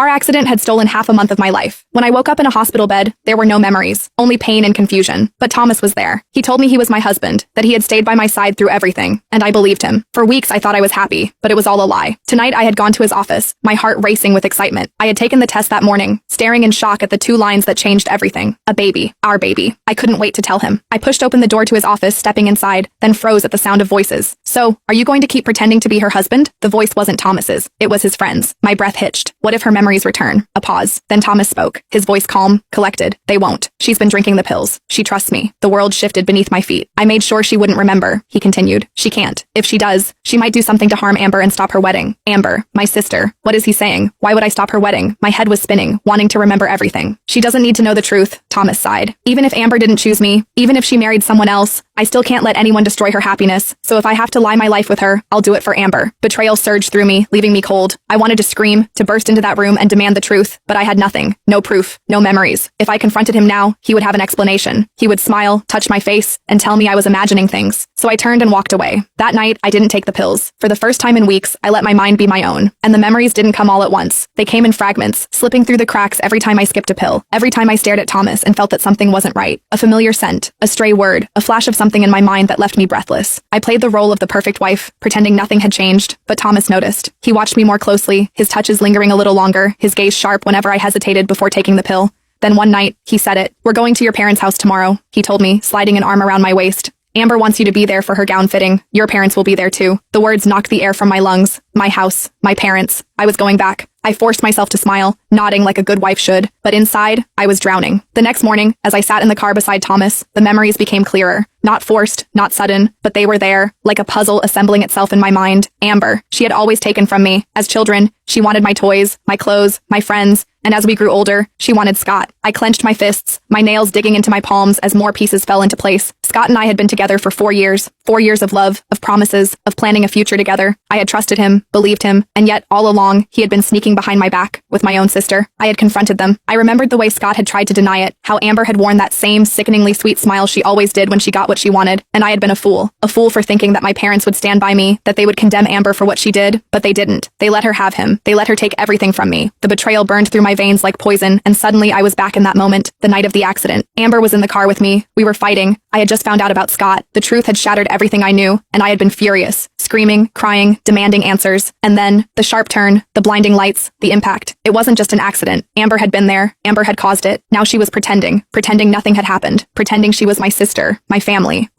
car accident had stolen half a month of my life. When I woke up in a hospital bed, there were no memories, only pain and confusion. But Thomas was there. He told me he was my husband, that he had stayed by my side through everything, and I believed him. For weeks I thought I was happy, but it was all a lie. Tonight I had gone to his office, my heart racing with excitement. I had taken the test that morning, staring in shock at the 2 lines that changed everything. A baby. Our baby. I couldn't wait to tell him. I pushed open the door to his office, stepping inside, then froze at the sound of voices. So, are you going to keep pretending to be her husband? The voice wasn't Thomas's. It was his friend's. My breath hitched. What if her memories return? A pause. Then Thomas spoke, his voice calm, collected. They won't. She's been drinking the pills. She trusts me. The world shifted beneath my feet. I made sure she wouldn't remember, he continued. She can't. If she does, she might do something to harm Amber and stop her wedding. Amber, my sister. What is he saying? Why would I stop her wedding? My head was spinning, wanting to remember everything. She doesn't need to know the truth, Thomas sighed. Even if Amber didn't choose me, even if she married someone else, I still can't let anyone destroy her happiness. So if I have to lie my life with her, I'll do it for Amber. Betrayal surged through me, leaving me cold. I wanted to scream, to burst into that room and demand the truth, but I had nothing. No proof, no memories. If I confronted him now, he would have an explanation. He would smile, touch my face, and tell me I was imagining things. So I turned and walked away. That night, I didn't take the pills. For the first time in weeks, I let my mind be my own. And the memories didn't come all at once. They came in fragments, slipping through the cracks every time I skipped a pill. Every time I stared at Thomas and felt that something wasn't right. A familiar scent, a stray word, a flash of something in my mind that left me breathless. I played the role of the perfect wife, pretending nothing had changed, but Thomas noticed. He watched me more closely, his touches lingering a little longer, his gaze sharp whenever I hesitated before taking the pill. Then one night, he said it. We're going to your parents' house tomorrow, he told me, sliding an arm around my waist. Amber wants you to be there for her gown fitting. Your parents will be there too. The words knocked the air from my lungs. My house, my parents. I was going back. I forced myself to smile, nodding like a good wife should, but inside, I was drowning. The next morning, as I sat in the car beside Thomas, the memories became clearer. Not forced, not sudden, but they were there, like a puzzle assembling itself in my mind. Amber, she had always taken from me. As children, she wanted my toys, my clothes, my friends, and as we grew older, she wanted Scott. I clenched my fists, my nails digging into my palms as more pieces fell into place. Scott and I had been together for 4 years. 4 years of love, of promises, of planning a future together. I had trusted him, believed him, and yet, all along, he had been sneaking behind my back, with my own sister. I had confronted them. I remembered the way Scott had tried to deny it, how Amber had worn that same sickeningly sweet smile she always did when she got what she wanted, and I had been a fool for thinking that my parents would stand by me, that they would condemn Amber for what she did, but they didn't. They let her have him. They let her take everything from me. The betrayal burned through my veins like poison, and suddenly I was back in that moment, the night of the accident. Amber was in the car with me. We were fighting. I had just found out about Scott. The truth had shattered everything I knew, and I had been furious, screaming, crying, demanding answers. And then, the sharp turn, the blinding lights, the impact. It wasn't just an accident. Amber had been there. Amber had caused it. Now she was pretending nothing had happened, pretending she was my sister, my family.